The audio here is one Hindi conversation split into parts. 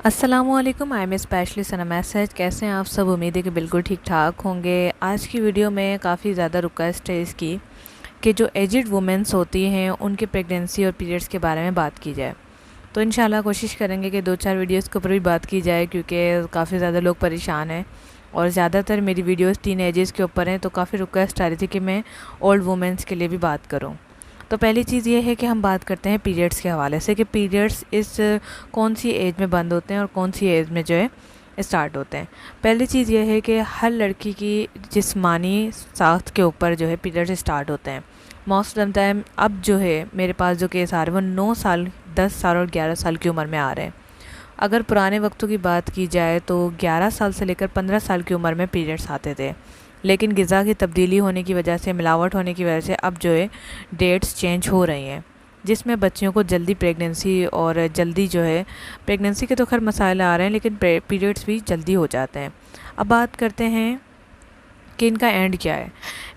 अस्सलामुअलैकुम, I am specialist in message. कैसे हैं आप सब? उम्मीद है कि बिल्कुल ठीक ठाक होंगे। आज की वीडियो में काफ़ी ज़्यादा रिक्वेस्ट है इसकी कि जो एजिड वुमेंस होती हैं उनके प्रेगनेंसी और पीरियड्स के बारे में बात की जाए। तो इंशाल्लाह कोशिश करेंगे कि 2-4 वीडियोस के ऊपर भी बात की जाए, क्योंकि काफ़ी ज़्यादा लोग परेशान हैं और ज़्यादातर मेरी वीडियोस टीन एजेस के ऊपर हैं। तो काफ़ी रिक्वेस्ट आ रही थी कि मैं ओल्ड वुमेंस के लिए भी बात करूँ। तो पहली चीज़ ये है कि हम बात करते हैं पीरियड्स के हवाले से कि पीरियड्स इस कौन सी एज में बंद होते हैं और कौन सी एज में जो है स्टार्ट होते हैं। पहली चीज़ ये है कि हर लड़की की जिस्मानी साख्त के ऊपर जो है पीरियड्स स्टार्ट होते हैं। मोस्ट ऑफ द टाइम अब जो है मेरे पास जो केस आ रहे हैं वो 9 साल, 10 साल और 11 साल की उम्र में आ रहे हैं। अगर पुराने वक्तों की बात की जाए तो 11 साल से लेकर 15 साल की उम्र में पीरियड्स आते थे, लेकिन ग़िज़ा की तब्दीली होने की वजह से, मिलावट होने की वजह से अब जो है डेट्स चेंज हो रही हैं, जिसमें बच्चियों को जल्दी प्रेगनेंसी और जल्दी जो है प्रेगनेंसी के तो खैर मसाइल आ रहे हैं, लेकिन पीरियड्स भी जल्दी हो जाते हैं। अब बात करते हैं कि इनका एंड क्या है।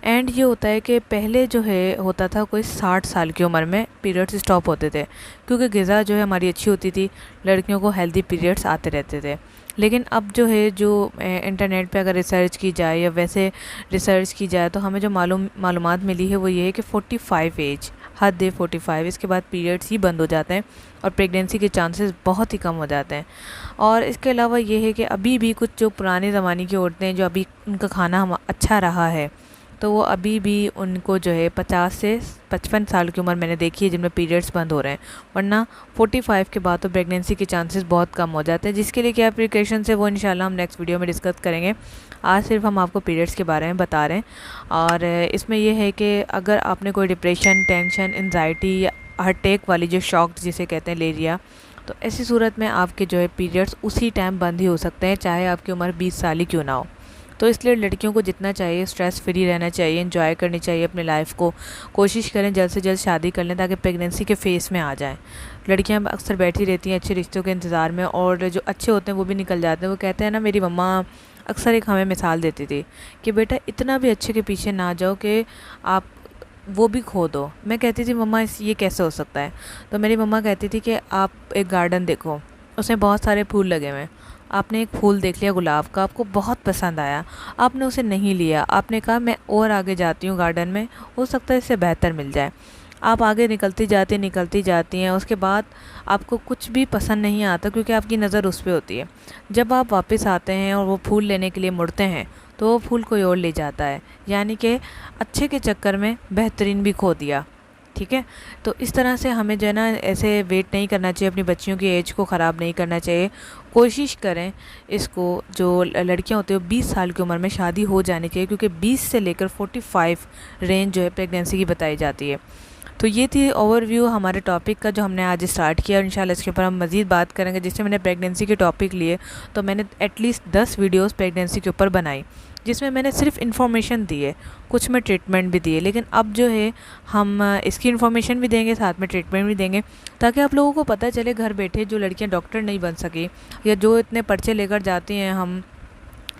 एंड ये होता है कि पहले जो है होता था कोई 60 साल की उम्र में पीरियड्स स्टॉप होते थे, क्योंकि ग़िज़ा जो है हमारी अच्छी होती थी, लड़कियों को हेल्दी पीरियड्स आते रहते थे। लेकिन अब जो है जो इंटरनेट पे अगर रिसर्च की जाए या वैसे रिसर्च की जाए तो हमें जो मालूमात मिली है वो ये है कि 45 एज हद है, 45 इसके बाद पीरियड्स ही बंद हो जाते हैं और प्रेगनेंसी के चांसेस बहुत ही कम हो जाते हैं। और इसके अलावा ये है कि अभी भी कुछ जो पुराने ज़माने की औरतें हैं, जो अभी उनका खाना हम अच्छा रहा है, तो वो अभी भी उनको जो है 50 से 55 साल की उम्र मैंने देखी है जिनमें पीरियड्स बंद हो रहे हैं। वरना 45 के बाद तो प्रेगनेंसी के चांसेस बहुत कम हो जाते हैं, जिसके लिए क्या प्रिकॉशंस है वो इंशाल्लाह हम नेक्स्ट वीडियो में डिस्कस करेंगे। आज सिर्फ हम आपको पीरियड्स के बारे में बता रहे हैं। और इसमें यह है कि अगर आपने कोई डिप्रेशन, टेंशन, एंजाइटी या हार्ट अटैक वाली जो शॉक जिसे कहते हैं ले लिया, तो ऐसी सूरत में आपके जो है पीरियड्स उसी टाइम बंद ही हो सकते हैं, चाहे आपकी उम्र 20 साल ही क्यों ना हो। तो इसलिए लड़कियों को जितना चाहिए स्ट्रेस फ्री रहना चाहिए, एंजॉय करनी चाहिए अपनी लाइफ को। कोशिश करें जल्द से जल्द शादी कर लें ताकि प्रेगनेंसी के फेस में आ जाएं। लड़कियां अक्सर बैठी रहती हैं अच्छे रिश्तों के इंतज़ार में, और जो अच्छे होते हैं वो भी निकल जाते हैं। वो कहते हैं ना, मेरी मम्मा अक्सर एक हमें मिसाल देती थी कि बेटा इतना भी अच्छे के पीछे ना जाओ कि आप वो भी खो दो। मैं कहती थी मम्मा ये कैसे हो सकता है? तो मेरी मम्मा कहती थी कि आप एक गार्डन देखो, उसमें बहुत सारे फूल लगे हुए हैं, आपने एक फूल देख लिया गुलाब का, आपको बहुत पसंद आया, आपने उसे नहीं लिया, आपने कहा मैं और आगे जाती हूँ गार्डन में, हो सकता है इससे बेहतर मिल जाए। आप आगे निकलती जाती हैं, उसके बाद आपको कुछ भी पसंद नहीं आता क्योंकि आपकी नज़र उस पर होती है। जब आप वापस आते हैं और वो फूल लेने के लिए मुड़ते हैं तो वो फूल कोई और ले जाता है, यानी कि अच्छे के चक्कर में बेहतरीन भी खो दिया। ठीक है, तो इस तरह से हमें जो है ना ऐसे वेट नहीं करना चाहिए, अपनी बच्चियों की एज को ख़राब नहीं करना चाहिए। कोशिश करें इसको, जो लड़कियां होती हैं 20 साल की उम्र में शादी हो जानी चाहिए, क्योंकि 20 से लेकर 45 रेंज जो है प्रेगनेंसी की बताई जाती है। तो ये थी ओवरव्यू हमारे टॉपिक का जो हमने आज स्टार्ट किया, और इंशाल्लाह इसके ऊपर हम मज़ीद बात करेंगे। जिससे मैंने प्रेगनेंसी के टॉपिक लिए तो मैंने एटलीस्ट 10 वीडियोस प्रेगनेंसी के ऊपर बनाई, जिसमें मैंने सिर्फ इन्फॉर्मेशन दी है, कुछ में ट्रीटमेंट भी दिए। लेकिन अब जो है हम इसकी इन्फॉर्मेशन भी देंगे, साथ में ट्रीटमेंट भी देंगे, ताकि आप लोगों को पता चले घर बैठे जो लड़कियां डॉक्टर नहीं बन सकी या जो इतने पर्चे लेकर जाती हैं, हम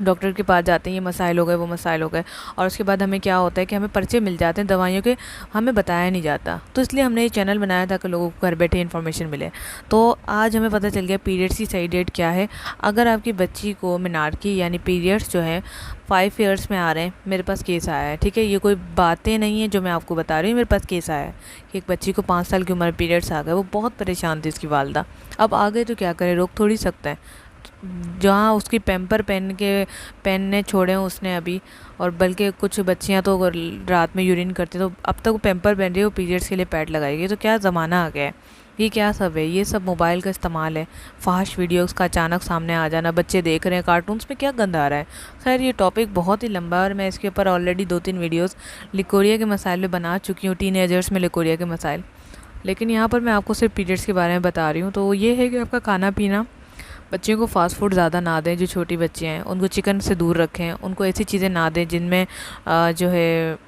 डॉक्टर के पास जाते हैं, ये मसाइल हो गए, वो मसाइल हो गए, और उसके बाद हमें क्या होता है कि हमें पर्चे मिल जाते हैं दवाइयों के, हमें बताया नहीं जाता। तो इसलिए हमने ये चैनल बनाया था कि लोगों को घर बैठे इन्फॉर्मेशन मिले। तो आज हमें पता चल गया पीरियड्स की सही डेट क्या है। अगर आपकी बच्ची को मेनार्की यानी पीरियड्स जो है 5 ईयर्स में आ रहे हैं, मेरे पास केस आया है, ठीक है, ये कोई बातें नहीं है जो मैं आपको बता रही हूँ, मेरे पास केस आया है कि एक बच्ची को 5 साल की उम्र में पीरियड्स आ गए। वो बहुत परेशान थी उसकी वालदा। अब आ गए तो क्या करें, रोक थोड़ी सकते हैं। जहाँ उसकी पैम्पर पहनने छोड़े हैं उसने अभी, और बल्कि कुछ बच्चियाँ तो रात में यूरिन करती, तो अब तक वो पैम्पर पहन रही है, वो पीरियड्स के लिए पैड लगाएगी। तो क्या ज़माना आ गया है, ये क्या सब है? ये सब मोबाइल का इस्तेमाल है, फास्ट वीडियोस का अचानक सामने आ जाना, बच्चे देख रहे हैं कार्टून्स में, क्या गंदा आ रहा है। खैर ये टॉपिक बहुत ही लंबा है और मैं इसके ऊपर ऑलरेडी 2-3 वीडियोस लिकोरिया के मसाइल में बना चुकी हूँ, टीनेजर्स में लिकोरिया के मसाइल। लेकिन यहाँ पर मैं आपको सिर्फ पीरियड्स के बारे में बता रही हूँ। तो ये है कि आपका खाना पीना, बच्चियों को फ़ास्ट फूड ज़्यादा ना दें, जो छोटी बच्चियाँ हैं उनको चिकन से दूर रखें, उनको ऐसी चीज़ें ना दें जिनमें जो है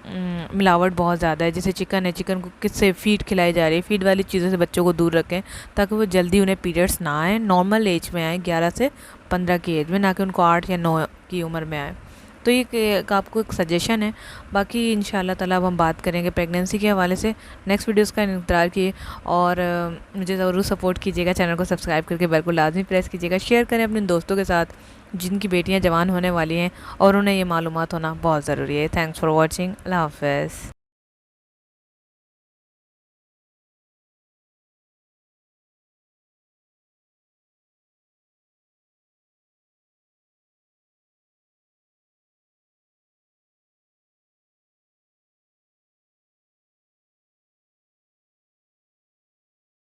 मिलावट बहुत ज़्यादा है। जैसे चिकन है, चिकन को किससे फीड खिलाई जा रही है, फीड वाली चीज़ों से बच्चों को दूर रखें, ताकि वो जल्दी उन्हें पीरियड्स ना आए, नॉर्मल एज में आए, 11 से 15 की एज में, ना कि उनको 8 या 9 की उम्र में आए। तो ये एक आपको एक सजेशन है। बाकी इंशाल्लाह ताला अब हम बात करेंगे प्रेगनेंसी के हवाले से। नेक्स्ट वीडियोस का इंतज़ार किए और मुझे ज़रूर सपोर्ट कीजिएगा, चैनल को सब्सक्राइब करके बेल को लाजमी प्रेस कीजिएगा, शेयर करें अपने दोस्तों के साथ जिनकी बेटियां जवान होने वाली हैं और उन्हें ये मालूमात होना बहुत ज़रूरी है। Thanks for watching. अल्लाह हाफ़िज़।